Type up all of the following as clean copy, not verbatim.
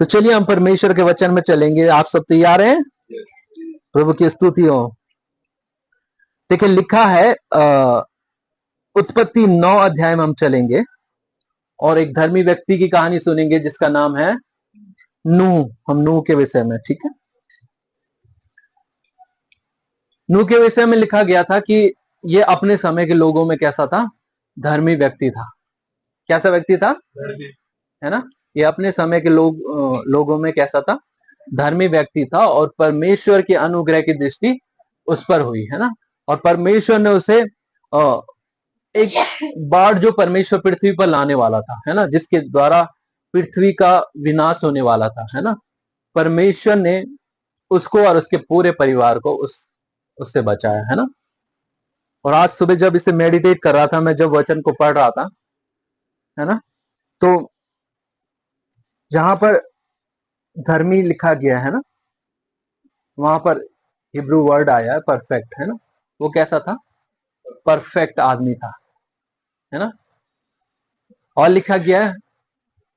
तो चलिए हम परमेश्वर के वचन में चलेंगे। आप सब तैयार हैं? प्रभु की स्तुति हो। देखिए लिखा है उत्पत्ति 9 अध्याय में हम चलेंगे और एक धर्मी व्यक्ति की कहानी सुनेंगे जिसका नाम है नूह। हम नूह के विषय में, ठीक है। नूह के विषय में लिखा गया था कि ये अपने समय के लोगों में कैसा था? धर्मी व्यक्ति था। कैसा व्यक्ति था? है ना। ये अपने समय के लोगों में कैसा था? धर्मी व्यक्ति था और परमेश्वर के अनुग्रह की दृष्टि उस पर हुई, है ना। और परमेश्वर ने उसे एक बाढ़ जो परमेश्वर पृथ्वी पर लाने वाला था, है ना, जिसके द्वारा पृथ्वी का विनाश होने वाला था, है ना, परमेश्वर ने उसको और उसके पूरे परिवार को उससे बचाया, है ना। और आज सुबह जब इसे मेडिटेट कर रहा था, मैं जब वचन को पढ़ रहा था, है ना, तो जहां पर धर्मी लिखा गया है ना, वहां पर हिब्रू वर्ड आया है परफेक्ट, है ना। वो कैसा था? परफेक्ट आदमी था, है ना। और लिखा गया है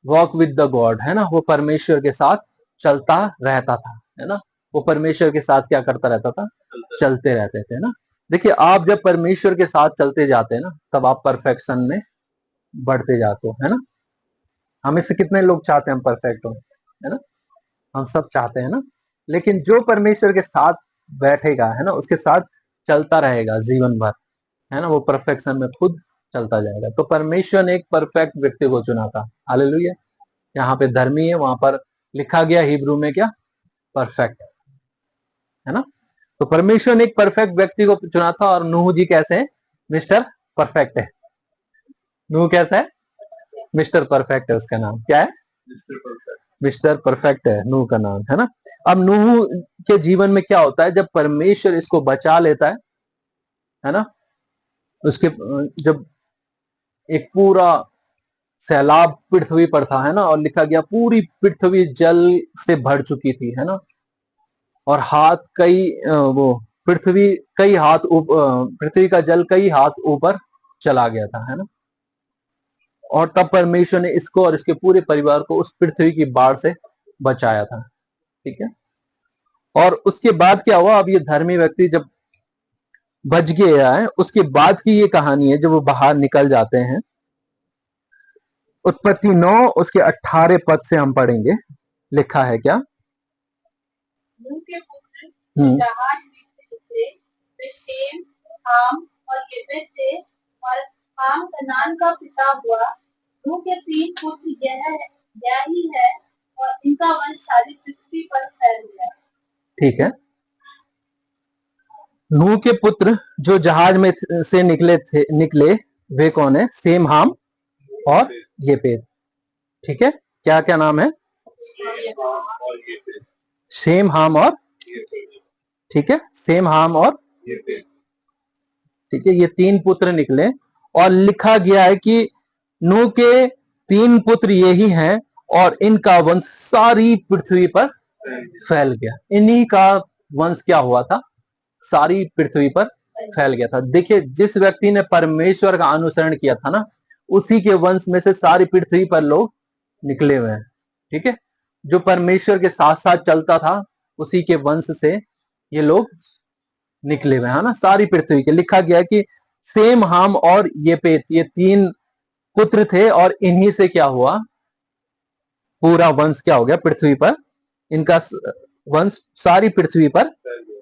वॉक विद द गॉड, है ना। वो परमेश्वर के साथ चलता रहता था, है ना। वो परमेश्वर के साथ क्या करता रहता था? चलते रहते थे, ना। देखिए आप जब परमेश्वर के साथ चलते जाते हैं ना, तब आप परफेक्शन में बढ़ते जाते हो, है ना। हम इससे कितने लोग चाहते हैं हम परफेक्ट हो, है ना। हम सब चाहते हैं ना। लेकिन जो परमेश्वर के साथ बैठेगा, है ना, उसके साथ चलता रहेगा जीवन भर, है ना, वो परफेक्शन में खुद चलता जाएगा। तो परमेश्वर ने एक परफेक्ट व्यक्ति को चुना था। हालेलुया। यहाँ पे धर्मी है, वहां पर लिखा गया हिब्रू में क्या? परफेक्ट, है ना। तो परमेश्वर ने एक परफेक्ट व्यक्ति को चुना था। और नूह जी कैसे हैं? मिस्टर परफेक्ट है। नूह कैसा है? मिस्टर परफेक्ट है। उसका नाम क्या है? मिस्टर परफेक्ट है नूह का नाम, है ना। अब नूह के जीवन में क्या होता है जब परमेश्वर इसको बचा लेता है ना। उसके जब एक पूरा सैलाब पृथ्वी पर था, है ना, और लिखा गया पूरी पृथ्वी जल से भर चुकी थी, है ना। और हाथ कई वो पृथ्वी कई हाथ पृथ्वी का जल कई हाथ ऊपर चला गया था, है ना। और तब परमेश्वर ने इसको और इसके पूरे परिवार को उस पृथ्वी की बाढ़ से बचाया था, ठीक है। और उसके बाद क्या हुआ? अब ये धर्मी व्यक्ति जब बच गया है, उसके बाद की ये कहानी है जब वो बाहर निकल जाते हैं। उत्पत्ति 9 उसके 18 पद से हम पढ़ेंगे। लिखा है क्या? नूह के पुत्र जो जहाज में से निकले वे शेम, हाम और येपेत थे। और हाम कनान का पिता हुआ। नूह के 3 पुत्र यह ही है और इनका वंश सारी पृथ्वी पर फैल गया। ठीक है। नूह के पुत्र जो जहाज में से निकले वे कौन है? सेम, हाम और येपेत। ठीक है। क्या क्या नाम है? सेम, हाम और, ठीक है, सेम, हाम और, ठीक है, ये 3 पुत्र निकले। और लिखा गया है कि नूह के 3 पुत्र यही हैं और इनका वंश सारी पृथ्वी पर फैल गया। इन्हीं का वंश क्या हुआ था? सारी पृथ्वी पर फैल गया था। देखिए जिस व्यक्ति ने परमेश्वर का अनुसरण किया था ना, उसी के वंश में से सारी पृथ्वी पर लोग निकले हुए हैं, ठीक है। जो परमेश्वर के साथ साथ चलता था, उसी के वंश से ये लोग निकले हुए हैं, ना, सारी पृथ्वी के। लिखा गया है कि सेम, हाम और येपेत ये 3 पुत्र थे और इन्हीं से क्या हुआ? पूरा वंश क्या हो गया पृथ्वी पर? इनका वंश सारी पृथ्वी पर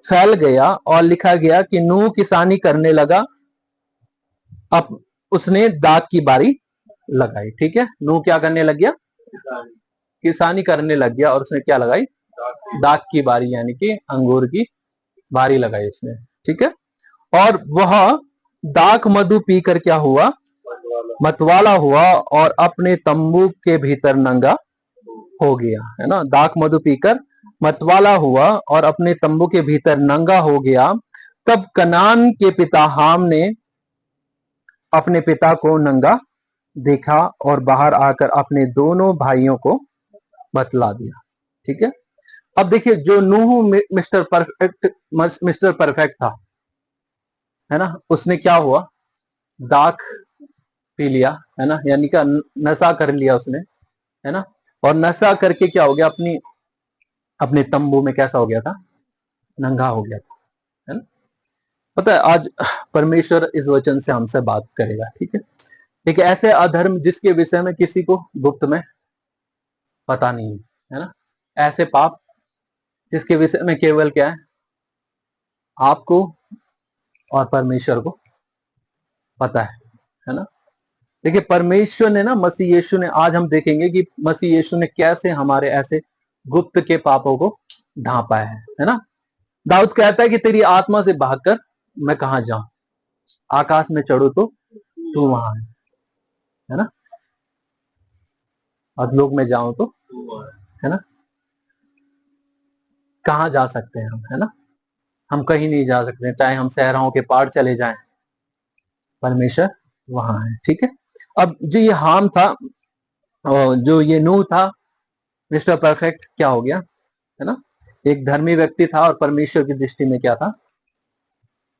फैल गया। और लिखा गया कि नूह किसानी करने लगा। अब उसने दाख की बारी लगाई, ठीक है। नूह क्या करने लग गया? किसानी करने लग गया। और उसने क्या लगाई? दाख की बारी, यानी कि अंगूर की बारी लगाई उसने, ठीक है। और वह दाख मधु पीकर क्या हुआ? मतवाला हुआ और अपने तंबू के भीतर नंगा हो गया, है ना। दाख मधु पीकर मतवाला हुआ और अपने तंबू के भीतर नंगा हो गया। तब कनान के पिता हाम ने अपने पिता को नंगा देखा और बाहर आकर अपने दोनों भाइयों को बतला दिया, ठीक है। अब देखिए जो नूह मिस्टर परफेक्ट था, है ना, उसने क्या हुआ? दाख पी लिया, है ना, यानी कि नशा कर लिया उसने, है ना। और नशा करके क्या हो गया, अपने तंबू में कैसा हो गया था, नंगा हो गया था, है ना। पता है आज परमेश्वर इस वचन से हमसे बात करेगा, ठीक है। एक ऐसे अधर्म जिसके विषय में किसी को गुप्त में पता नहीं है ना, ऐसे पाप जिसके विषय में केवल क्या है, आपको और परमेश्वर को पता है ना। देखिए परमेश्वर ने ना, मसीह यीशु ने, आज हम देखेंगे कि मसीह यीशु ने कैसे हमारे ऐसे गुप्त के पापों को ढांपा है ना। दाऊद कहता है कि तेरी आत्मा से भागकर मैं कहां जाऊं, आकाश में चढ़ू तो तू वहां है ना, अधलोक में जाऊं तो, है ना, कहां जा सकते हैं हम, है ना। हम कहीं नहीं जा सकते, चाहे हम सहराओं के पार चले जाएं, परमेश्वर वहां है, ठीक है। अब जो ये हाम था, जो ये नूह था, मिस्टर परफेक्ट क्या हो गया, है ना। एक धर्मी व्यक्ति था और परमेश्वर की दृष्टि में क्या था,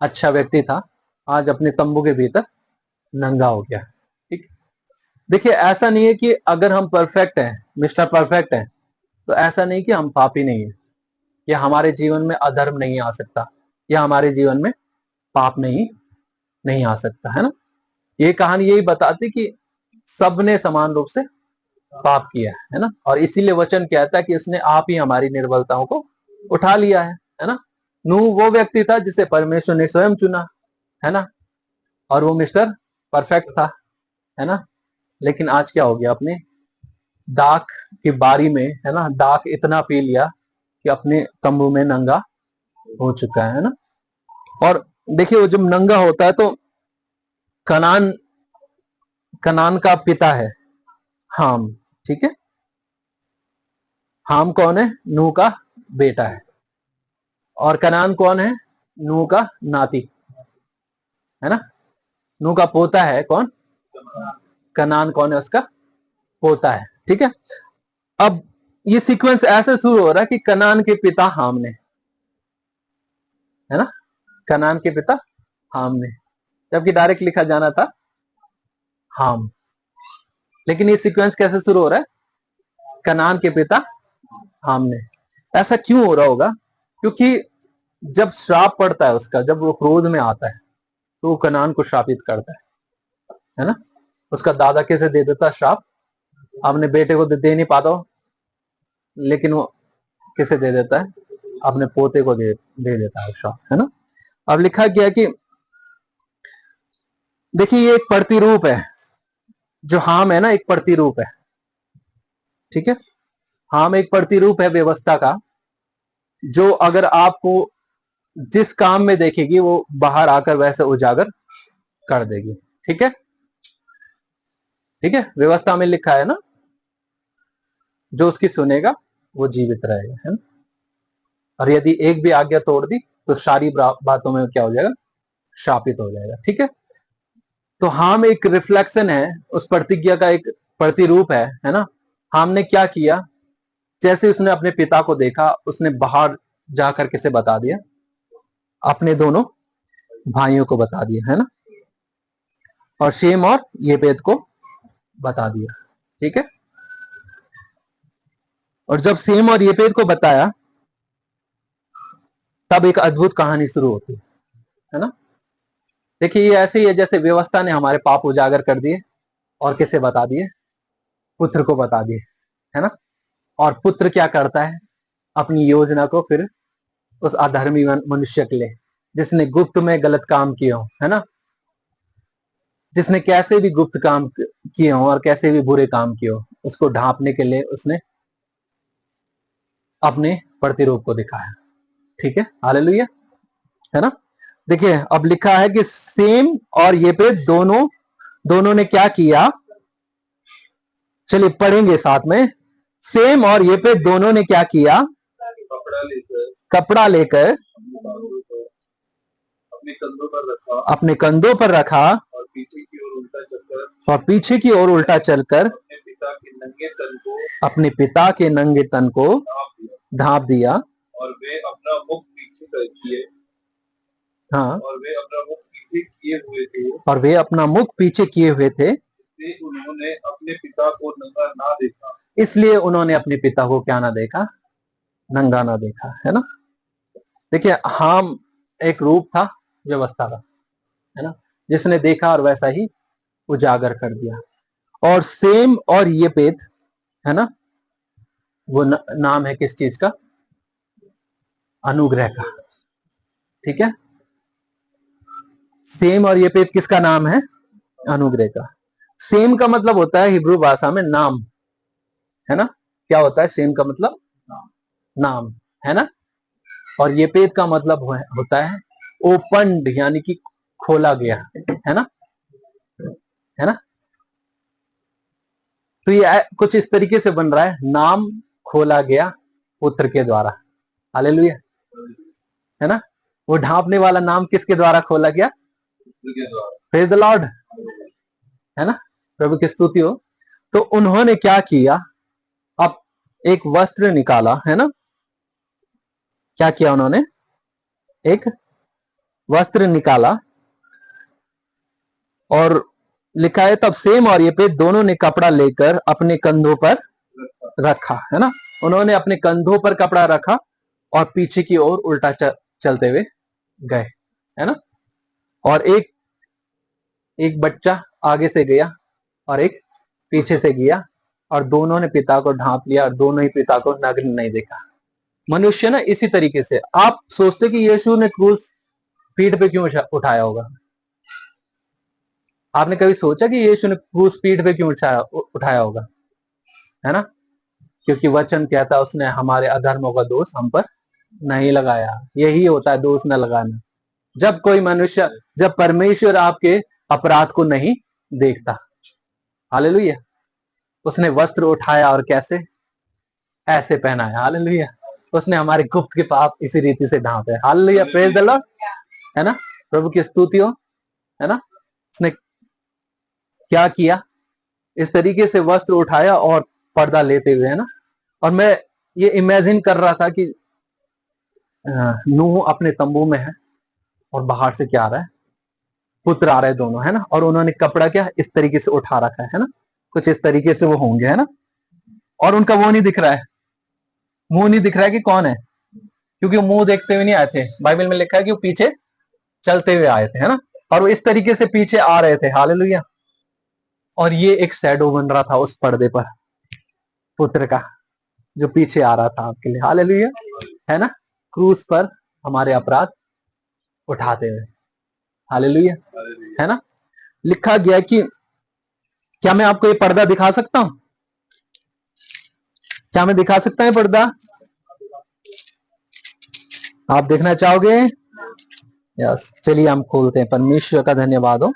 अच्छा व्यक्ति था। आज अपने तंबू के भीतर नंगा हो गया, ठीक। देखिए ऐसा नहीं है कि अगर हम परफेक्ट हैं, मिस्टर परफेक्ट हैं, तो ऐसा नहीं कि हम पापी नहीं है, या हमारे जीवन में अधर्म नहीं आ सकता, या हमारे जीवन में पाप नहीं नहीं आ सकता, है ना। ये कहानी यही बताती कि सबने समान रूप से पाप किया है ना, और इसीलिए वचन कहता है कि उसने आप ही हमारी निर्बलताओं को उठा लिया है ना। नूह वो व्यक्ति था जिसे परमेश्वर ने स्वयं चुना, है ना, और वो मिस्टर परफेक्ट था, है ना। लेकिन आज क्या हो गया, अपने दाख की बारी में, है ना, दाख इतना पी लिया कि अपने तंबू में नंगा हो चुका है ना। और देखिए वो जब नंगा होता है तो कनान कनान का पिता है हाम, ठीक है। हाम कौन है, नूह का बेटा है। और कनान कौन है, नूह का नाती, है ना। नूह का पोता है कौन, कनान कौन है, उसका पोता है, ठीक है। अब ये सीक्वेंस ऐसे शुरू हो रहा है कि कनान के पिता हाम ने, है ना, कनान के पिता हाम ने, जबकि डायरेक्ट लिखा जाना था हाम। लेकिन ये सीक्वेंस कैसे शुरू हो रहा है, कनान के पिता हाम ने। ऐसा क्यों हो रहा होगा, क्योंकि जब श्राप पड़ता है उसका, जब वो क्रोध में आता है तो वो कनान को श्रापित करता है ना। उसका दादा कैसे दे देता श्राप, अपने बेटे को दे नहीं पाता हो, लेकिन वो किसे दे देता है, अपने पोते को दे देता है श्राप, है ना। अब लिखा गया कि देखिए ये एक प्रतिरूप है, जो हाम है ना, एक प्रतिरूप है, ठीक है। हाम एक प्रतिरूप है व्यवस्था का, जो अगर आपको जिस काम में देखेगी वो बाहर आकर वैसे उजागर कर देगी, ठीक है, ठीक है। व्यवस्था में लिखा है ना, जो उसकी सुनेगा वो जीवित रहेगा, है ना। और यदि एक भी आज्ञा तोड़ दी तो सारी बातों में क्या हो जाएगा, शापित हो जाएगा, ठीक है। तो हाम एक रिफ्लेक्शन है उस प्रतिज्ञा का, एक प्रतिरूप है ना। हाम ने क्या किया, जैसे उसने अपने पिता को देखा, उसने बाहर जाकर किसे बता दिया, अपने दोनों भाइयों को बता दिया, है ना, और शेम और येपेत को बता दिया, ठीक है। और जब शेम और येपेत को बताया तब एक अद्भुत कहानी शुरू होती है ना। देखिए ये ऐसे ही है जैसे व्यवस्था ने हमारे पाप उजागर कर दिए और किसे बता दिए, पुत्र को बता दिए, है ना। और पुत्र क्या करता है, अपनी योजना को फिर उस अधर्मी मनुष्य के लिए, जिसने गुप्त में गलत काम किए हो, है ना, जिसने कैसे भी गुप्त काम किए हो और कैसे भी बुरे काम किए हो, उसको ढांपने के लिए उसने अपने प्रतिरूप को दिखाया, ठीक है, हालेलुया, है ना। देखिए अब लिखा है कि सेम और ये पे दोनों दोनों ने क्या किया, चलिए पढ़ेंगे साथ में। सेम और ये पे दोनों ने क्या किया, कपड़ा लेकर अपने कंधों पर रखा और पीछे की ओर उल्टा चलकर अपने पिता के नंगे तन को ढांप दिया। और वे अपना मुख पीछे किए, हाँ, और वे अपना मुख पीछे किए हुए थे, उन्होंने अपने पिता को नंगा ना देखा, इसलिए उन्होंने अपने पिता को क्या ना देखा, नंगा ना देखा, है ना। देखिए हाम एक रूप था व्यवस्था का, है ना, जिसने देखा और वैसा ही उजागर कर दिया। और सेम और येपेत, है ना, वो नाम है किस चीज का, अनुग्रह का। ठीक है, सेम और येपेत किसका नाम है, अनुग्रह का। सेम का मतलब होता है हिब्रू भाषा में नाम, है ना। क्या होता है सेम का मतलब, नाम, है ना। और येपेत का मतलब होता है ओपन्ड, यानी कि खोला गया, है ना, है ना। तो ये कुछ इस तरीके से बन रहा है, नाम खोला गया पुत्र के द्वारा, हालेलुया, है ना। वो ढांपने वाला नाम किसके द्वारा खोला गया, प्रेज द लॉर्ड, है ना, प्रभु की स्तुति हो। तो उन्होंने क्या किया, अब एक वस्त्र निकाला, है ना, क्या किया उन्होंने, एक वस्त्र निकाला, और लिखा है तब सेम और येपेत दोनों ने कपड़ा लेकर अपने कंधों पर रखा, है ना। उन्होंने अपने कंधों पर कपड़ा रखा और पीछे की ओर उल्टा चलते हुए गए, है ना। और एक एक बच्चा आगे से गया और एक पीछे से गया, और दोनों ने पिता को ढांप लिया और दोनों ही पिता को नग्न नहीं देखा। मनुष्य ना इसी तरीके से, आप सोचते कि यीशु ने क्रूस पीठ पे क्यों उठाया होगा, आपने कभी सोचा कि यीशु ने क्रूस पीठ पे क्यों उठाया होगा, है ना। क्योंकि वचन कहता है उसने हमारे अधर्मों का दोष हम पर नहीं लगाया। यही होता है दोष न लगाना, जब कोई मनुष्य, जब परमेश्वर आपके अपराध को नहीं देखता, हालेलुया। उसने वस्त्र उठाया और कैसे, ऐसे पहनाया, हालेलुया। उसने हमारे गुप्त के पाप इसी रीति से ढांपे, हालेलुया, प्रेज द लॉर्ड, है ना, प्रभु की स्तुति हो, है ना। उसने क्या किया, इस तरीके से वस्त्र उठाया और पर्दा लेते हुए, है ना। और मैं ये इमेजिन कर रहा था कि नूह अपने तंबू में है और बाहर से क्या आ रहा है, पुत्र आ रहे हैं दोनों, है ना। और उन्होंने कपड़ा क्या इस तरीके से उठा रखा है ना, कुछ इस तरीके से वो होंगे, है ना। और उनका वो नहीं दिख रहा है, मुंह नहीं दिख रहा है कि कौन है, क्योंकि मुंह देखते हुए नहीं आए थे। बाइबल में लिखा है कि वो पीछे चलते हुए आए थे, है ना। और वो इस तरीके से पीछे आ रहे थे, हालेलुया। और ये एक शैडो बन रहा था उस पर्दे पर, पुत्र का, जो पीछे आ रहा था आपके लिए, हालेलुया, है ना, क्रूस पर हमारे अपराध उठाते हुए, हालेलुया, है ना। लिखा गया कि, क्या मैं आपको ये पर्दा दिखा सकता हूं, क्या मैं दिखा सकता हूं पर्दा, आप देखना चाहोगे, यस, चलिए हम खोलते हैं, परमेश्वर का धन्यवाद हो।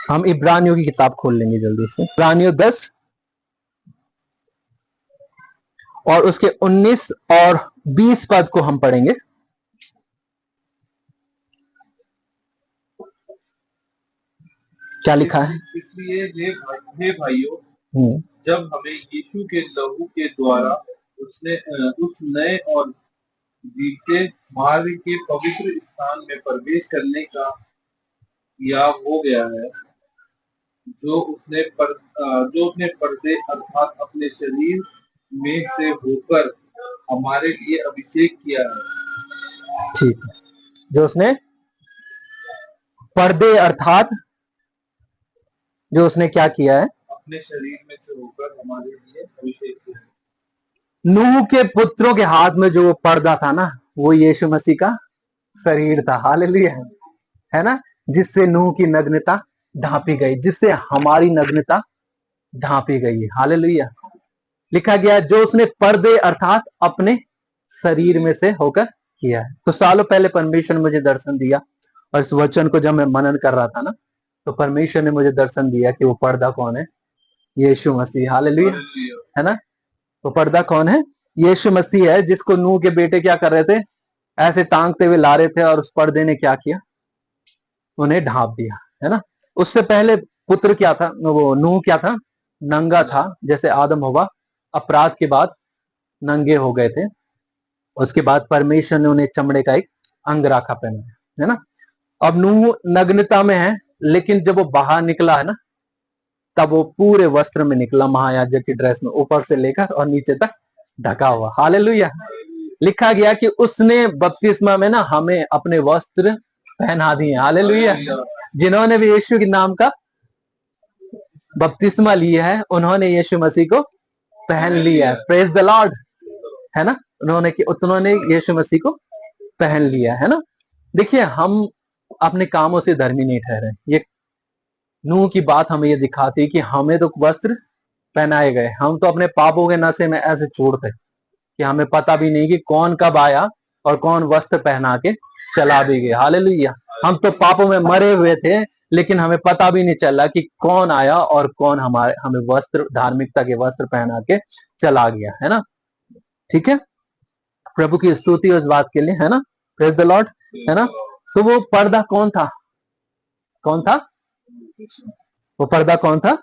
हम इब्रानियों की किताब खोल लेंगे जल्दी से, इब्रानियों 10 और उसके 19 और 20 पद को हम पढ़ेंगे। क्या लिखा है, इसलिए हे भाइयों, जब हमें यीशु के लहू के द्वारा उसने उस नए और जीते मार्ग के पवित्र स्थान में प्रवेश करने का या हो गया है, जो उसने पर्दे अर्थात अपने शरीर में से होकर हमारे लिए अभिषेक किया है। ठीक है, जो उसने पर्दे अर्थात जो उसने क्या किया है, अपने शरीर में से होकर हमारे लिए अभिषेक किया है। नूह के पुत्रों के हाथ में जो पर्दा था ना, वो यीशु मसीह का शरीर था, हालेलुया, है ना। जिससे नूह की नग्नता ढांपी गई, जिससे हमारी नग्नता ढांपी गई, हालेलुया। लिखा गया जो उसने पर्दे अर्थात अपने शरीर में से होकर किया है। तो सालों पहले परमेश्वर ने मुझे दर्शन दिया, और इस वचन को जब मैं मनन कर रहा था ना, तो परमेश्वर ने मुझे दर्शन दिया कि वो पर्दा कौन है, यीशु मसीह, हालेलुया, है ना। वो पर्दा कौन है, यीशु मसीह है, जिसको नूह के बेटे क्या कर रहे थे, ऐसे टांगते हुए ला रहे थे, और उस पर्दे ने क्या किया, उन्हें ढांप दिया, है ना। उससे पहले पुत्र क्या था, वो नूह क्या था, नंगा था, जैसे आदम हवा अपराध के बाद नंगे हो गए थे। उसके बाद परमेश्वर ने उन्हें चमड़े का एक अंग राखा पहना, है ना। अब नूह नग्नता में है, लेकिन जब वो बाहर निकला है ना, तब वो पूरे वस्त्र में निकला, महायाजक की ड्रेस में, ऊपर से लेकर और नीचे तक ढका हुआ। हालेलुया। लिखा गया कि उसने बपतिस्मा में ना हमें अपने वस्त्र पहना दिए। हालेलुया। जिन्होंने भी यीशु के नाम का बपतिस्मा लिया है, उन्होंने यीशु मसीह को पहन लिया है। प्रेज द लॉर्ड, है ना। उन्होंने यीशु मसीह को पहन लिया है ना। देखिए, हम अपने कामों से धर्मी नहीं ठहरे। ये नूह की बात हमें ये दिखाती है कि हमें तो वस्त्र पहनाए गए, हम तो अपने पापों के नशे में ऐसे चूर थे कि हमें पता भी नहीं कि कौन कब आया और कौन वस्त्र पहना के चला भी गया। हालेलुया। हम तो पापों में मरे हुए थे, लेकिन हमें पता भी नहीं चला कि कौन आया और कौन हमें वस्त्र, धार्मिकता के वस्त्र पहना के चला गया, है ना। ठीक है, प्रभु की स्तुति उस बात के लिए, है ना। प्रेज द लॉर्ड, है ना। तो वो पर्दा कौन था? कौन था वो पर्दा? कौन था?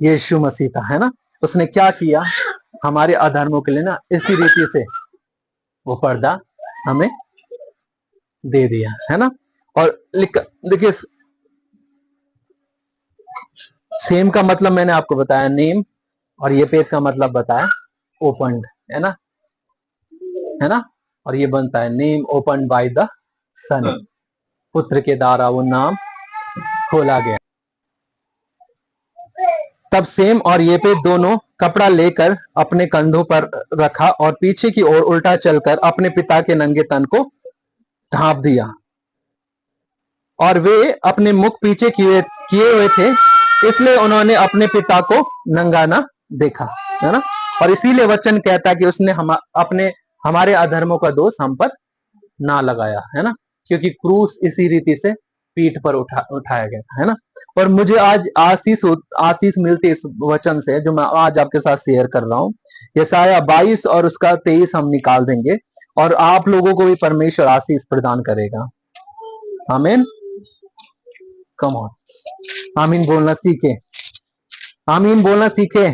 यीशु मसीह था, है ना। उसने क्या किया हमारे अधर्मों के लिए ना, इसी रीति से वो पर्दा हमें दे दिया, है ना। और देखिए, सेम का मतलब मैंने आपको बताया नेम, और ये पेट का मतलब बताया ओपन्ड, है ना, है ना। और ये बनता है नेम ओपन बाय द सन, पुत्र के द्वारा वो नाम खोला गया। तब सेम और ये पे दोनों कपड़ा लेकर अपने कंधों पर रखा और पीछे की ओर उल्टा चलकर अपने पिता के नंगे तन को ढांप दिया। और वे अपने मुख पीछे किए हुए थे, इसलिए उन्होंने अपने पिता को नंगा ना देखा, है ना। और इसीलिए वचन कहता है कि उसने हमारे अधर्मों का दोष हम पर ना लगाया, है ना, क्योंकि क्रूस इसी रीति से पीठ पर उठाया गया था, है ना। और मुझे आज आशीष मिलती इस वचन से, जो मैं आज आपके साथ शेयर कर रहा हूँ। यशायाह 22 और उसका 23 हम निकाल देंगे, और आप लोगों को भी परमेश्वर आशीष प्रदान करेगा। आमीन। कम ऑन, आमीन बोलना सीखे, आमीन बोलना सीखे,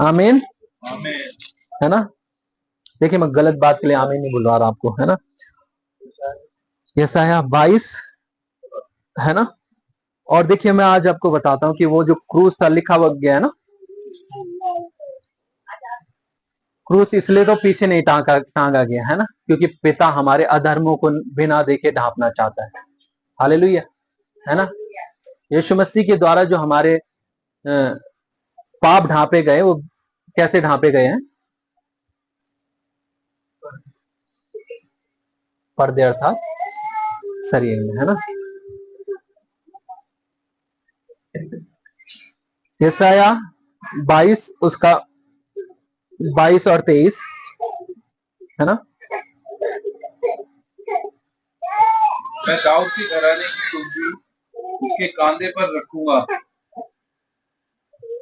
आमीन, है ना। देखिए, मैं गलत बात के लिए आमीन नहीं बुलवा रहा आपको, है ना। यशायाह 22, है ना। और देखिए, मैं आज आपको बताता हूं कि वो जो क्रूस था, लिखा हुआ गया है ना, क्रूस इसलिए तो पीछे नहीं टांगा गया, है ना, क्योंकि पिता हमारे अधर्मों को बिना देखे ढांपना चाहता है। हालेलुया, है ना। यीशु मसीह के द्वारा जो हमारे पाप ढांपे गए, वो कैसे ढांपे गए हैं? पर्दे अर्थात शरीर में, है ना। यशायाह 22 उसका 22 और 23, है ना। मैं दाऊद की घराने की कुंजी उसके कांधे पर रखूंगा,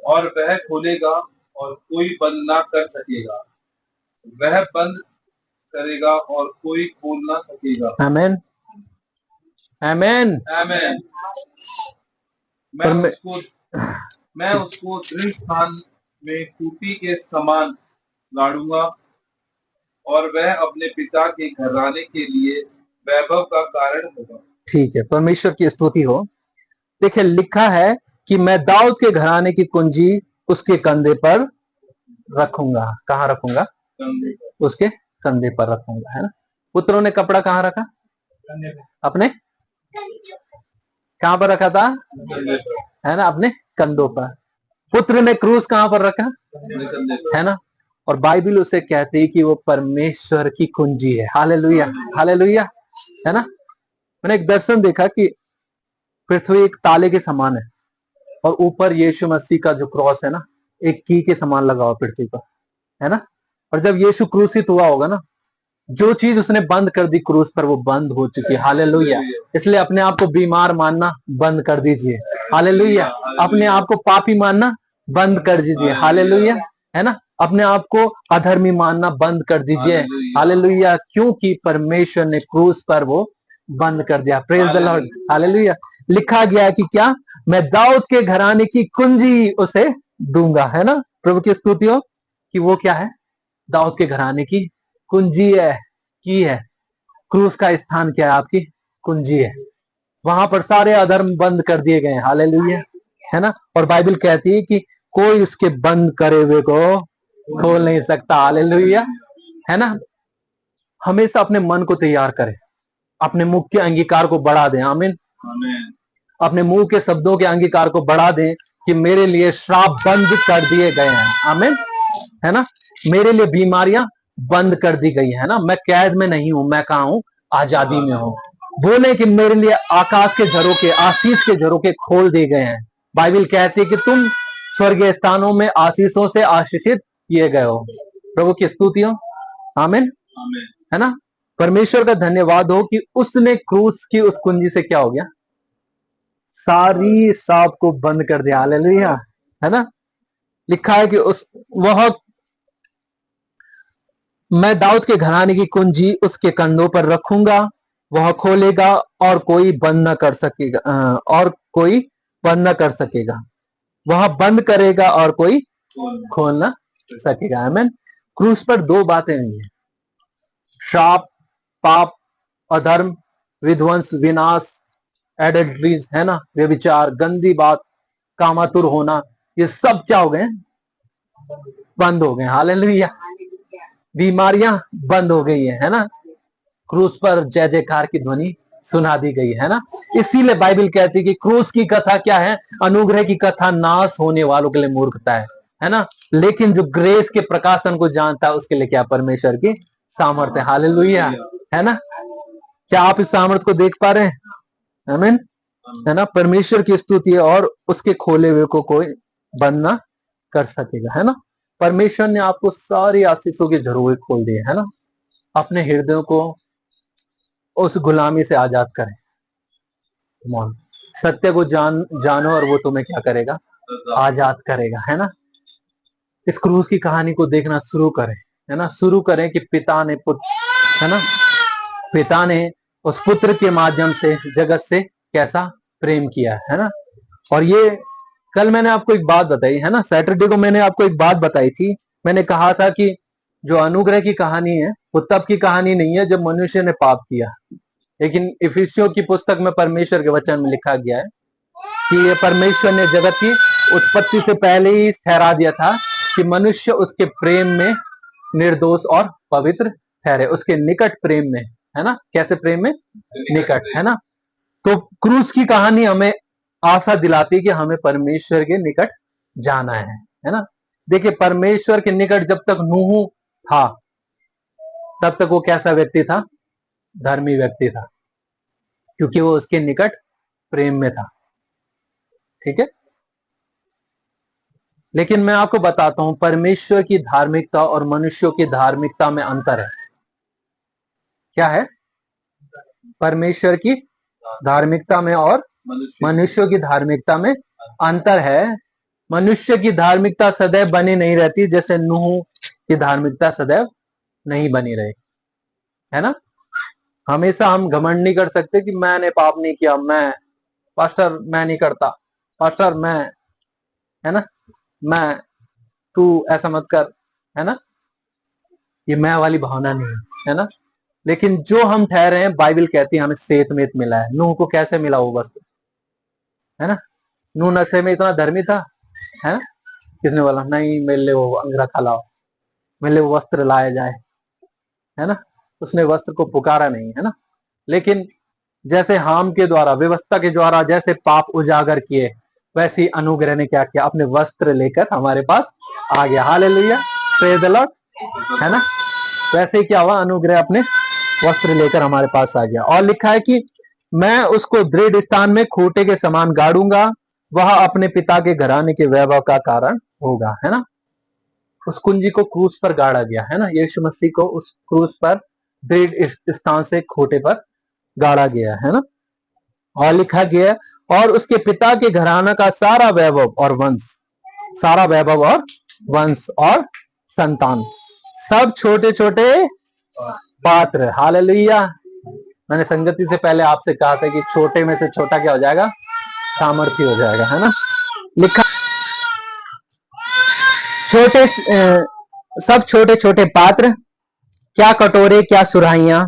और वह खोलेगा और कोई बंद ना कर सकेगा, वह बंद करेगा और कोई खोल ना सकेगा। आमीन, आमीन, आमीन। मैं उसको दृढ़ स्थान में खूंटी के समान गाड़ूंगा, और वह अपने पिता के घराने के लिए वैभव का कारण होगा। ठीक है, परमेश्वर की स्तुति हो। देखिए, लिखा है कि मैं दाऊद के घराने की कुंजी उसके कंधे पर रखूंगा। कहाँ रखूंगा? उसके कंधे पर रखूंगा, है ना। पुत्रों ने कपड़ा कहाँ रखा? अपने कहाँ पर रखा था? है ना, अपने कंधों पर। पुत्र ने क्रूस कहाँ पर रखा? है ना। और बाइबल उसे कहती है कि वो परमेश्वर की कुंजी है। हालेलुया, हालेलुया, है ना। मैंने एक दर्शन देखा कि पृथ्वी एक ताले के समान है, और ऊपर यीशु मसीह का जो क्रॉस है ना, एक की के समान लगा हुआ पृथ्वी पर, है ना। और जब यीशु क्रूसित हुआ होगा ना, जो चीज उसने बंद कर दी क्रूस पर, वो बंद हो चुकी है। हालेलुया। इसलिए अपने आप को बीमार मानना बंद कर दीजिए। हालेलुया। अपने आप को पापी मानना बंद कर दीजिए। हालेलुया, है ना। अपने आप को अधर्मी मानना बंद कर दीजिए। हालेलुया, क्योंकि परमेश्वर ने क्रूस पर वो बंद कर दिया। Praise the Lord, hallelujah. लिखा गया है कि क्या? मैं दाऊद के घराने की कुंजी उसे दूंगा, है ना। प्रभु की स्तुति हो कि वो क्या है? दाऊद के घराने की कुंजी है, की है। क्रूस का स्थान क्या है? आपकी कुंजी है, वहां पर सारे अधर्म बंद कर दिए गए हैं। हालेलुया, है ना। और बाइबल कहती है कि कोई उसके बंद करे हुए को खोल नहीं सकता। हालेलुया, है ना। हमेशा अपने मन को तैयार करें, अपने मुख के अंगीकार को बढ़ा दें। आमीन। अपने मुंह के शब्दों के अंगीकार को बढ़ा दें कि मेरे लिए श्राप बंद कर दिए गए हैं। आमीन, है ना। मेरे लिए बीमारियां बंद कर दी गई है ना। मैं कैद में नहीं हूं, मैं कहां हूं? आजादी में हूं। बोले कि मेरे लिए आकाश के झरोके, आशीष के झरोके खोल दिए गए हैं। बाइबल कहती है कि तुम स्वर्गीय स्थानों में आशीषों से आशीषित किए गए हो। प्रभु की स्तुति हो। आमीन, है ना। परमेश्वर का धन्यवाद हो कि उसने क्रूस की उस कुंजी से क्या हो गया? सारी सांप को बंद कर दिया। हालेलुया, है ना। लिखा है कि वह मैं दाऊद के घराने की कुंजी उसके कंधों पर रखूंगा, वह खोलेगा और कोई बंद न कर सकेगा, और कोई बंद न कर सकेगा। वह बंद करेगा और कोई खोल न सकेगा। आमीन। क्रूस पर दो बातें हुई हैं, श्राप, पाप, अधर्म, विध्वंस, विनाश, एडल्ट्रीज, है ना, व्यभिचार, गंदी बात, कामातुर होना, ये सब क्या हो गए? बंद हो गए। हालेलुया। बीमारियां बंद हो गई है ना। क्रूस पर जय जयकार की ध्वनि सुना दी गई है ना। इसीलिए बाइबल कहती है कि क्रूस की कथा क्या है? अनुग्रह की कथा नाश होने वालों के लिए मूर्खता है ना। लेकिन जो ग्रेस के प्रकाशन को जानता है उसके लिए क्या? परमेश्वर की सामर्थ्य। हालेलुया, है ना। क्या आप इस सामर्थ्य को देख पा रहे हैं? आमीन, है ना। परमेश्वर की स्तुति है और उसके खोले हुए को कोई बंद ना कर सकेगा, है ना। परमेश्वर ने आपको सारी आशीषों के झरोखे खोल दिए, है ना। अपने हृदय को उस गुलामी से आजाद करें। सत्य को जानो और वो तुम्हें क्या करेगा? आजाद करेगा, है ना। इस क्रूस की कहानी को देखना शुरू करें, है ना। शुरू करें कि पिता ने पुत्र, है ना, पिता ने उस पुत्र के माध्यम से जगत से कैसा प्रेम किया, है ना। और ये कल मैंने आपको एक बात बताई, है ना, सैटरडे को मैंने आपको एक बात बताई थी। मैंने कहा था कि जो अनुग्रह की कहानी है वो तब की कहानी नहीं है जब मनुष्य ने पाप किया, लेकिन इफिसियों की पुस्तक में परमेश्वर के वचन में लिखा गया है कि ये परमेश्वर ने जगत की उत्पत्ति से पहले ही ठहरा दिया था कि मनुष्य उसके प्रेम में निर्दोष और पवित्र ठहरे, उसके निकट प्रेम में, है ना। कैसे प्रेम में? निकट, है ना। तो क्रूस की कहानी हमें आशा दिलाती कि हमें परमेश्वर के निकट जाना है ना। देखिए, परमेश्वर के निकट जब तक नूह था तब तक वो कैसा व्यक्ति था? धर्मी व्यक्ति था, क्योंकि वो उसके निकट प्रेम में था। ठीक है। लेकिन मैं आपको बताता हूं, परमेश्वर की धार्मिकता और मनुष्यों की धार्मिकता में अंतर है। क्या है? परमेश्वर की धार्मिकता में और मनुष्यों की धार्मिकता में अंतर है। मनुष्य की धार्मिकता सदैव बनी नहीं रहती, जैसे नूह की धार्मिकता सदैव नहीं बनी रही, है ना। हमेशा हम घमंड नहीं कर सकते कि मैंने पाप नहीं किया, मैं पास्टर, मैं नहीं करता पास्टर, मैं, है ना, मैं, तू ऐसा मत कर, है ना। ये मैं वाली भावना नहीं है ना। लेकिन जो हम ठहरे हैं, बाइबल कहती है हमें सेत मेत मिला है। नूह को कैसे मिला वो वस्त्र, है ना। नूह नशे में इतना धर्मी था, है ना। किसने बोला नहीं मेरे लिए वो अंगरखा लाओ, मेरे लिए वो वस्त्र लाया जाए, है ना। उसने वस्त्र को पुकारा नहीं, है ना। लेकिन जैसे हाम के द्वारा, व्यवस्था के द्वारा जैसे पाप उजागर किए, वैसे ही अनुग्रह ने क्या किया? अपने वस्त्र लेकर हमारे पास आ गया। हालेलुया, प्रेज द लॉर्ड, है ना। वैसे ही क्या हुआ? अनुग्रह अपने वस्त्र लेकर हमारे पास आ गया। और लिखा है कि मैं उसको दृढ़ स्थान में खूंटे के समान गाड़ूंगा, वह अपने पिता के घराने के वैभव का कारण होगा, है ना। उस कुंजी को क्रूस पर गाड़ा गया, है ना। यीशु मसीह को उस क्रूस पर दृढ़ स्थान से खूंटे पर गाड़ा गया, है ना। और लिखा गया और उसके पिता के घराना का सारा वैभव और वंश, सारा वैभव और वंश और संतान, सब छोटे छोटे पात्र। हालेलुया। मैंने संगति से पहले आपसे कहा था कि छोटे में से छोटा क्या हो जाएगा? सामर्थ्य हो जाएगा, है ना। लिखा छोटे, सब छोटे छोटे पात्र, क्या कटोरे, क्या सुराहियां,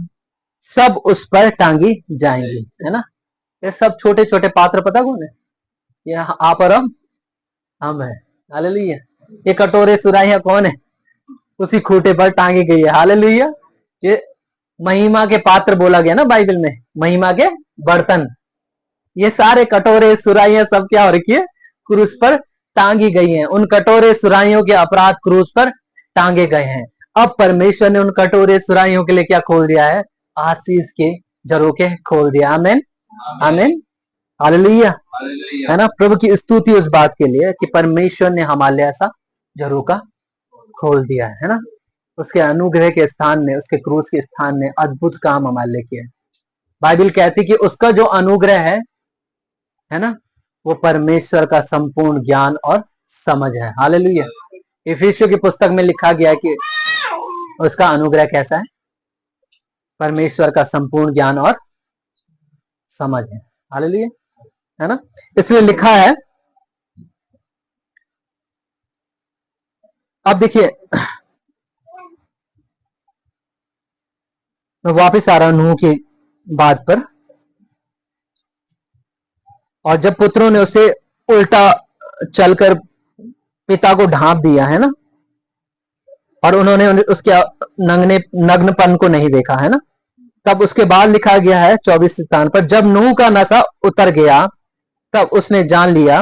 सब उस पर टांगी जाएंगी, है ना। ये सब छोटे छोटे पात्र पता कौन है? ये आप और हम है। हालेलुया। ये कटोरे सुराहियां कौन है? उसी खूंटे पर टांगी गई है। हालेलुया। ये महिमा के पात्र बोला गया ना बाइबल में, महिमा के बर्तन। ये सारे कटोरे सुराहियां सब क्या हो रखी है? क्रूस पर टांगी गई हैं। उन कटोरे सुराहियों के अपराध क्रूस पर टांगे गए हैं। अब परमेश्वर ने उन कटोरे सुराहियों के लिए क्या खोल दिया है? आशीष के झरोखे खोल दिया। आमीन, आमीन, हालेलुया, है ना। प्रभु की स्तुति उस बात के लिए कि परमेश्वर ने हमारे लिए ऐसा झरोखा खोल दिया है ना। उसके अनुग्रह के स्थान ने, उसके क्रूस के स्थान ने अद्भुत काम हमारे लिए किया। बाइबल कहती कि उसका जो अनुग्रह है ना, वो परमेश्वर का संपूर्ण ज्ञान और समझ है। हालेलुया। इफिसियों की पुस्तक में लिखा गया है कि उसका अनुग्रह कैसा है? परमेश्वर का संपूर्ण ज्ञान और समझ है। हालेलुया, है ना। इसमें लिखा है, अब देखिए मैं वापिस आ रहा हूं नूह की बात पर। और जब पुत्रों ने उसे उल्टा चलकर पिता को ढांप दिया है ना, और उन्होंने उसके नग्नपन को नहीं देखा है ना, तब उसके बाद लिखा गया है 24 स्थान पर, जब नूह का नशा उतर गया तब उसने जान लिया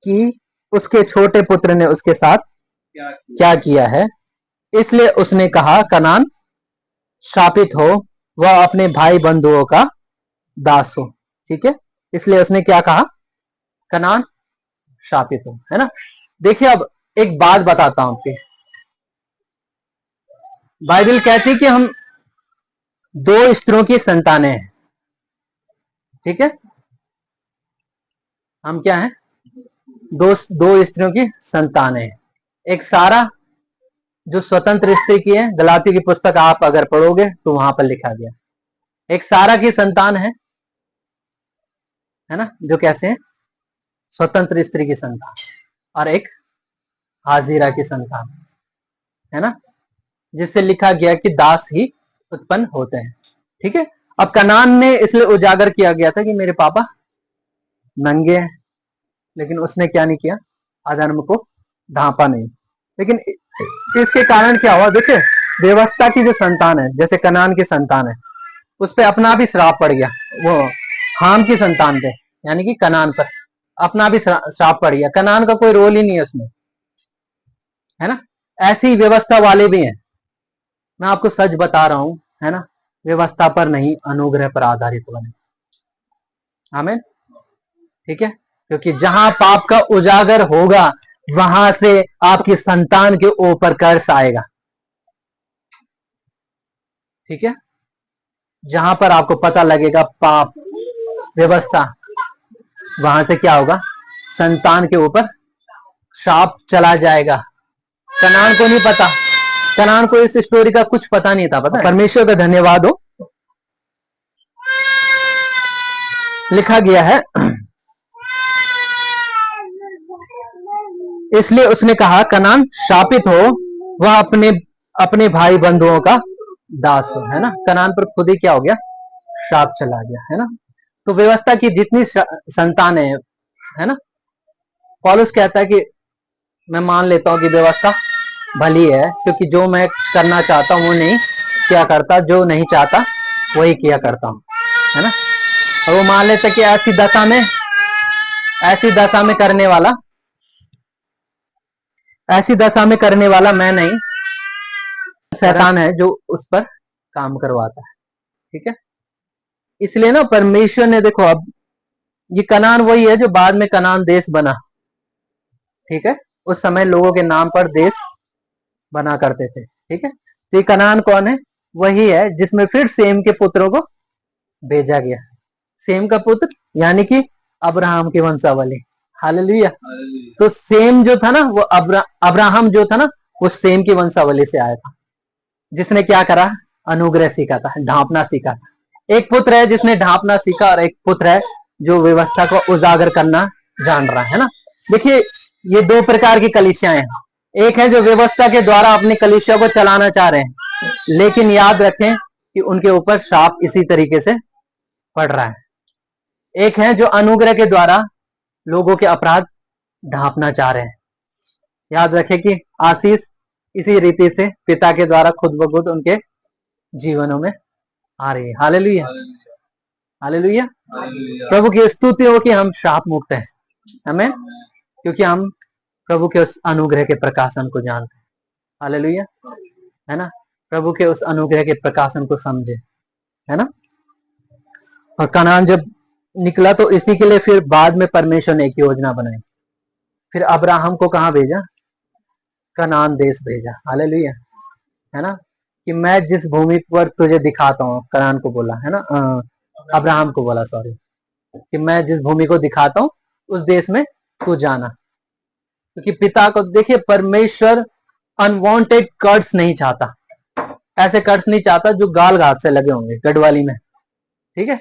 कि उसके छोटे पुत्र ने उसके साथ क्या किया है। इसलिए उसने कहा, कनान शापित हो, वह अपने भाई बंधुओं का दास हो। ठीक है, इसलिए उसने क्या कहा? कनान शापित हो, है ना। देखिए अब एक बात बताता हूं आपको। बाइबल कहती कि हम दो स्त्रियों की संतानें हैं। ठीक है, हम क्या हैं? दो स्त्रियों की संतानें हैं। एक सारा जो स्वतंत्र स्त्री की है, गलाती की पुस्तक आप अगर पढ़ोगे तो वहां पर लिखा गया, एक सारा की संतान है ना, जो कैसे है? स्वतंत्र स्त्री की संतान। और एक हाजिरा की संतान, है ना, जिससे लिखा गया कि दास ही उत्पन्न होते हैं। ठीक है, अब कनान ने इसलिए उजागर किया गया था कि मेरे पापा नंगे हैं, लेकिन उसने क्या नहीं किया? अधर्म को ढांपा नहीं। लेकिन इसके कारण क्या हुआ? देखिए, व्यवस्था की जो संतान है, जैसे कनान की संतान है, उस पर अपना भी श्राप पड़ गया। वो हाम की संतान पे, यानी कि कनान पर अपना भी श्राप पड़ गया। कनान का कोई रोल ही नहीं है उसमें, है ना। ऐसी व्यवस्था वाले भी हैं। मैं आपको सच बता रहा हूं, है ना, व्यवस्था पर नहीं, अनुग्रह पर आधारित बने। आमीन। ठीक है, क्योंकि जहां पाप का उजागर होगा वहां से आपकी संतान के ऊपर कर्स आएगा। ठीक है, जहां पर आपको पता लगेगा पाप व्यवस्था, वहां से क्या होगा? संतान के ऊपर शाप चला जाएगा। कनान को नहीं पता, कनान को इस स्टोरी का कुछ पता नहीं था। पता, परमेश्वर का धन्यवाद हो, लिखा गया है, इसलिए उसने कहा, कनान शापित हो, वह अपने भाई बंधुओं का दास हो, है ना। कनान पर खुद ही क्या हो गया? शाप चला गया, है ना। तो व्यवस्था की जितनी संतान है ना, पौलुस कहता है कि मैं मान लेता हूं कि व्यवस्था भली है, क्योंकि जो मैं करना चाहता हूं वो नहीं क्या करता, जो नहीं चाहता वही किया करता हूं, है ना। और वो मान लेता कि ऐसी दशा में करने वाला मैं नहीं, शैतान है जो उस पर काम करवाता है। ठीक है, इसलिए ना परमेश्वर ने, देखो अब ये कनान वही है जो बाद में कनान देश बना। ठीक है, उस समय लोगों के नाम पर देश बना करते थे। ठीक है, तो ये कनान कौन है? वही है जिसमें फिर सेम के पुत्रों को भेजा गया। सेम का पुत्र यानी कि अब्राहम के वंशावली। हालेलुया। तो सेम जो था ना, वो अब्राहम जो था ना, वो सेम की वंशावली से आया था, जिसने क्या करा? अनुग्रह सीखा था, ढांपना सीखा था। एक पुत्र है जिसने ढांपना सीखा, और एक पुत्र है जो व्यवस्था को उजागर करना जान रहा है ना। देखिए, ये दो प्रकार की कलीसियाएं हैं। एक है जो व्यवस्था के द्वारा अपनी कलीसिया को चलाना चाह रहे हैं, लेकिन याद रखें कि उनके ऊपर शाप इसी तरीके से पड़ रहा है। एक है जो अनुग्रह के द्वारा लोगों के अपराध ढांपना चाह रहे हैं। याद रखें कि आशीष इसी रीति से पिता के द्वारा खुद ब खुद उनके जीवनों में आ रही है। Hallelujah, hallelujah. प्रभु की स्तुति हो कि हम श्राप मुक्त हैं, हमें, क्योंकि हम प्रभु के उस अनुग्रह के प्रकाशन को जानते हैं। हालेलुया, है ना। प्रभु के उस अनुग्रह के प्रकाशन को समझे, है ना। और कनान जब निकला तो इसी के लिए फिर बाद में परमेश्वर ने एक योजना बनाई। फिर अब्राहम को कहाँ भेजा? कनान देश भेजा। हालेलुया, है ना, कि मैं जिस भूमि पर तुझे दिखाता हूँ, कनान को बोला, है ना, अब्राहम को बोला, सॉरी, कि मैं जिस भूमि को दिखाता हूँ उस देश में तू जाना। क्योंकि पिता को देखिए, परमेश्वर अनवांटेड कर्स नहीं चाहता, ऐसे कर्स नहीं चाहता जो गाल घात से लगे होंगे गढ़वाली में। ठीक है,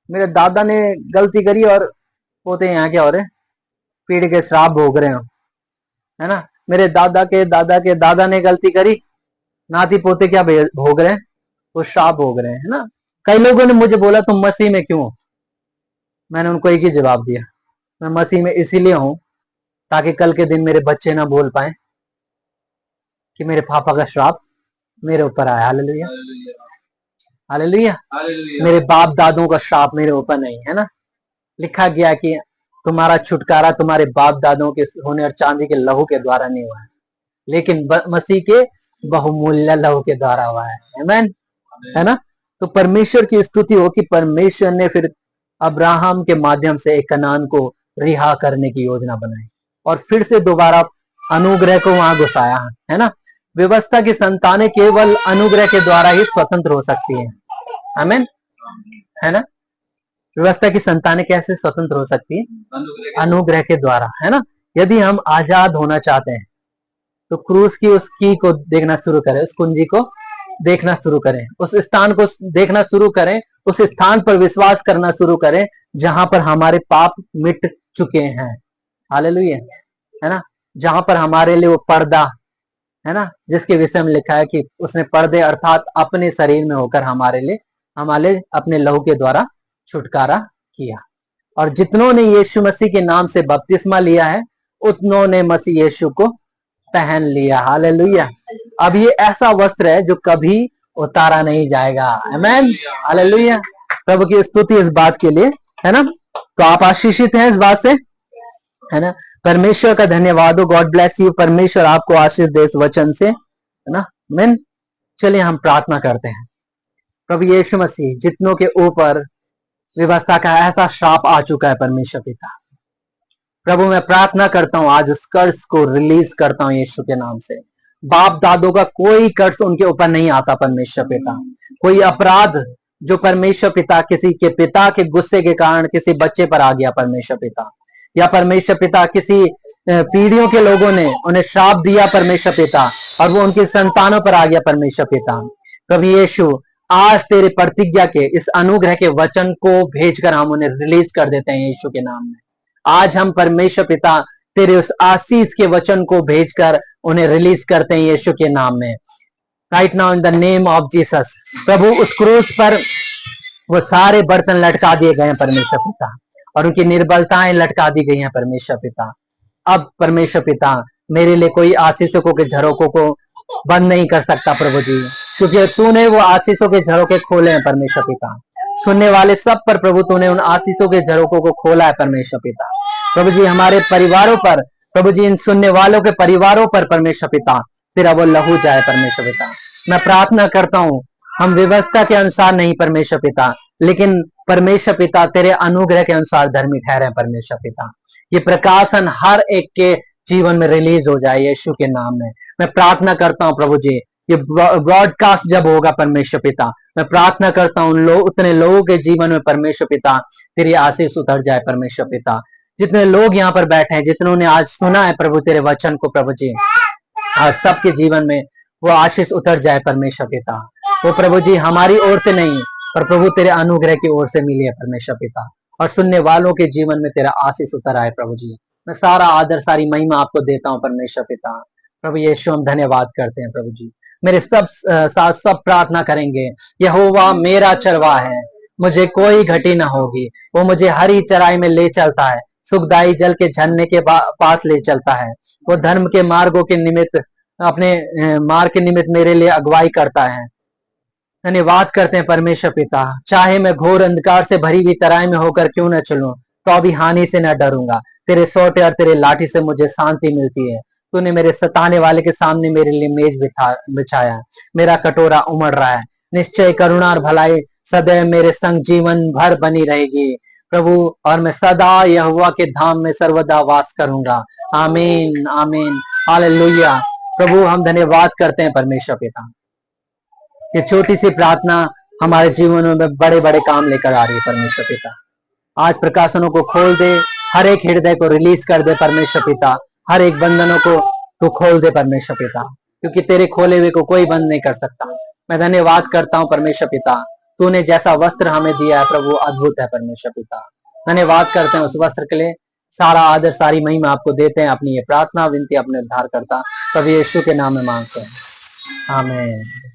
मेरे दादा ने गलती करी और पोते यहाँ क्या हो रहे, पीढ़ी के श्राप भोग रहे हो, है ना। मेरे दादा के दादा के दादा ने गलती करी, नाती पोते क्या भोग रहे हैं, वो श्राप भोग रहे हैं, है ना। कई लोगों ने मुझे बोला तुम मसीह में क्यों हो? मैंने उनको एक ही जवाब दिया, मैं मसीह में इसीलिए हूं ताकि कल के दिन मेरे बच्चे ना बोल पाए कि मेरे पापा का श्राप मेरे ऊपर आया। Hallelujah, hallelujah. मेरे बाप दादों का श्राप मेरे ऊपर नहीं, है ना। लिखा गया कि तुम्हारा छुटकारा तुम्हारे बाप दादों के सोने और चांदी के लहू के द्वारा नहीं हुआ है, लेकिन मसीह के बहुमूल्य लहू के द्वारा हुआ है। आमीन, है ना। तो परमेश्वर की स्तुति हो कि परमेश्वर ने फिर अब्राहम के माध्यम से एक कनान को रिहा करने की योजना बनाई और फिर से दोबारा अनुग्रह को वहां घुसाया, है ना। व्यवस्था की संतानें केवल अनुग्रह के द्वारा ही स्वतंत्र हो सकती हैं। आमीन, है ना। व्यवस्था की संतानें कैसे स्वतंत्र हो सकती है? अनुग्रह के द्वारा, है ना। यदि हम आजाद होना चाहते हैं तो क्रूस की उस की को देखना शुरू करें, उस कुंजी को देखना शुरू करें, उस स्थान को देखना शुरू करें, उस स्थान पर विश्वास करना शुरू करें जहां पर हमारे पाप मिट चुके हैं। हालेलुया, है ना। जहां पर हमारे लिए वो पर्दा, है ना, जिसके विषय में लिखा है कि उसने पर्दे अर्थात अपने शरीर में होकर हमारे लिए अपने लहू के द्वारा छुटकारा किया। और जितनों ने यीशु मसीह के नाम से बपतिस्मा लिया है उतनों ने मसीह यीशु को पहन लिया। हालेलुया। अब ये ऐसा वस्त्र है जो कभी उतारा नहीं जाएगा। आमीन, हालेलुया। प्रभु की स्तुति इस बात के लिए, है ना। तो आप आशीषित हैं इस बात से, है ना। परमेश्वर का धन्यवाद हो। God bless you. परमेश्वर आपको आशीष दे इस वचन से, है ना। आमीन। चलिए हम प्रार्थना करते हैं। प्रभु यीशु मसीह, जितनों के ऊपर व्यवस्था का ऐसा श्राप आ चुका है परमेश्वर पिता, प्रभु मैं प्रार्थना करता हूं आज उस कर्ज को रिलीज करता हूं यीशु के नाम से। बाप दादों का कोई कर्ज उनके ऊपर नहीं आता परमेश्वर पिता। कोई अपराध जो परमेश्वर पिता किसी के पिता के गुस्से के कारण किसी बच्चे पर आ गया परमेश्वर पिता, या परमेश्वर पिता किसी पीढ़ियों के लोगों ने उन्हें श्राप दिया परमेश्वर पिता और वो उनकी संतानों पर आ गया परमेश्वर पिता। प्रभु यीशु, आज तेरे प्रतिज्ञा के इस अनुग्रह के वचन को भेजकर हम उन्हें रिलीज कर देते हैं यीशु के नाम में। आज हम परमेश्वर पिता तेरे उस आशीष के वचन को भेजकर उन्हें रिलीज करते हैं यीशु के नाम में। Right now in the name of Jesus. प्रभु उस क्रूस पर वो सारे बर्तन लटका दिए गए हैं परमेश्वर पिता, और उनकी निर्बलताएं लटका दी गई हैं परमेश्वर पिता। अब परमेश्वर पिता मेरे लिए कोई आशीषों के झरोकों को बंद नहीं कर सकता प्रभु जी, क्योंकि तूने वो आशीषों के झरोके खोले हैं परमेश्वर पिता। सुनने वाले सब पर प्रभु तूने उन आशीषों के झरोकों को खोला है परमेश्वर पिता। प्रभु जी हमारे परिवारों पर, प्रभु जी इन सुनने वालों के परिवारों पर परमेश्वर पिता तेरा वो लहू जाए परमेश्वर पिता। मैं प्रार्थना करता हूँ, हम व्यवस्था के अनुसार नहीं परमेश्वर पिता, लेकिन परमेश्वर पिता तेरे अनुग्रह के अनुसार धर्मी ठहरे परमेश्वर पिता। ये प्रकाशन हर एक के जीवन में रिलीज हो जाए यीशु के नाम में। मैं प्रार्थना करता हूँ प्रभु जी, ये ब्रॉडकास्ट जब होगा परमेश्वर पिता, मैं प्रार्थना करता हूँ उतने लोगों के जीवन में परमेश्वर पिता तेरी आशीष उतर जाए परमेश्वर पिता। जितने लोग यहाँ पर बैठे हैं, जितनों ने आज सुना है प्रभु तेरे वचन को प्रभु जी, आज सबके जीवन में वो आशीष उतर जाए परमेश्वर पिता। वो प्रभु जी हमारी ओर से नहीं, पर प्रभु तेरे अनुग्रह की ओर से मिली है परमेश्वर पिता, और सुनने वालों के जीवन में तेरा आशीष उतर आए प्रभु जी। मैं सारा आदर सारी महिमा आपको देता हूँ परमेश्वर पिता। प्रभु यीशु हम धन्यवाद करते हैं प्रभु जी। मेरे सब साथ सब प्रार्थना करेंगे, यहोवा मेरा चरवाहा है, मुझे कोई घटी न होगी। वो मुझे हरी चराई में ले चलता है, सुखदाई जल के झरने के पास ले चलता है। वो धर्म के मार्गों के निमित्त अपने मार्ग के निमित्त मेरे लिए अगुवाई करता है। धन्यवाद करते हैं परमेश्वर पिता, चाहे मैं घोर अंधकार से भरी हुई तराई में होकर क्यों न चलूं, तो भी हानि से न डरूंगा। तेरे सोटे और तेरे लाठी से मुझे शांति मिलती है। तूने मेरे सताने वाले के सामने मेरे लिए मेज बिछाया, मेरा कटोरा उमड़ रहा है। निश्चय करुणा और भलाई सदैव मेरे संग जीवन भर बनी रहेगी प्रभु, और मैं सदा यहोवा के धाम में सर्वदा वास करूंगा। आमीन आमीन, हालेलुया। प्रभु हम धन्यवाद करते हैं परमेश्वर पिता, ये छोटी सी प्रार्थना हमारे जीवनों में बड़े बड़े काम लेकर आ रही है परमेश्वर पिता। आज प्रकाशनों को खोल दे, हर एक हृदय को रिलीज कर दे परमेश्वर पिता, हर एक बंधनों को तू खोल दे परमेश्वर पिता, क्योंकि तेरे खोले हुए को कोई बंद नहीं कर सकता। मैं धन्यवाद करता हूँ परमेश्वर पिता, तूने जैसा वस्त्र हमें दिया है प्रभु, अद्भुत है परमेश्वर पिता। धन्यवाद करते हैं उस वस्त्र के लिए। सारा आदर सारी महिमा आपको देते हैं। अपनी ये प्रार्थना विनती अपने उद्धार करता प्रभु यीशु के नाम में मांगते हैं, आमीन।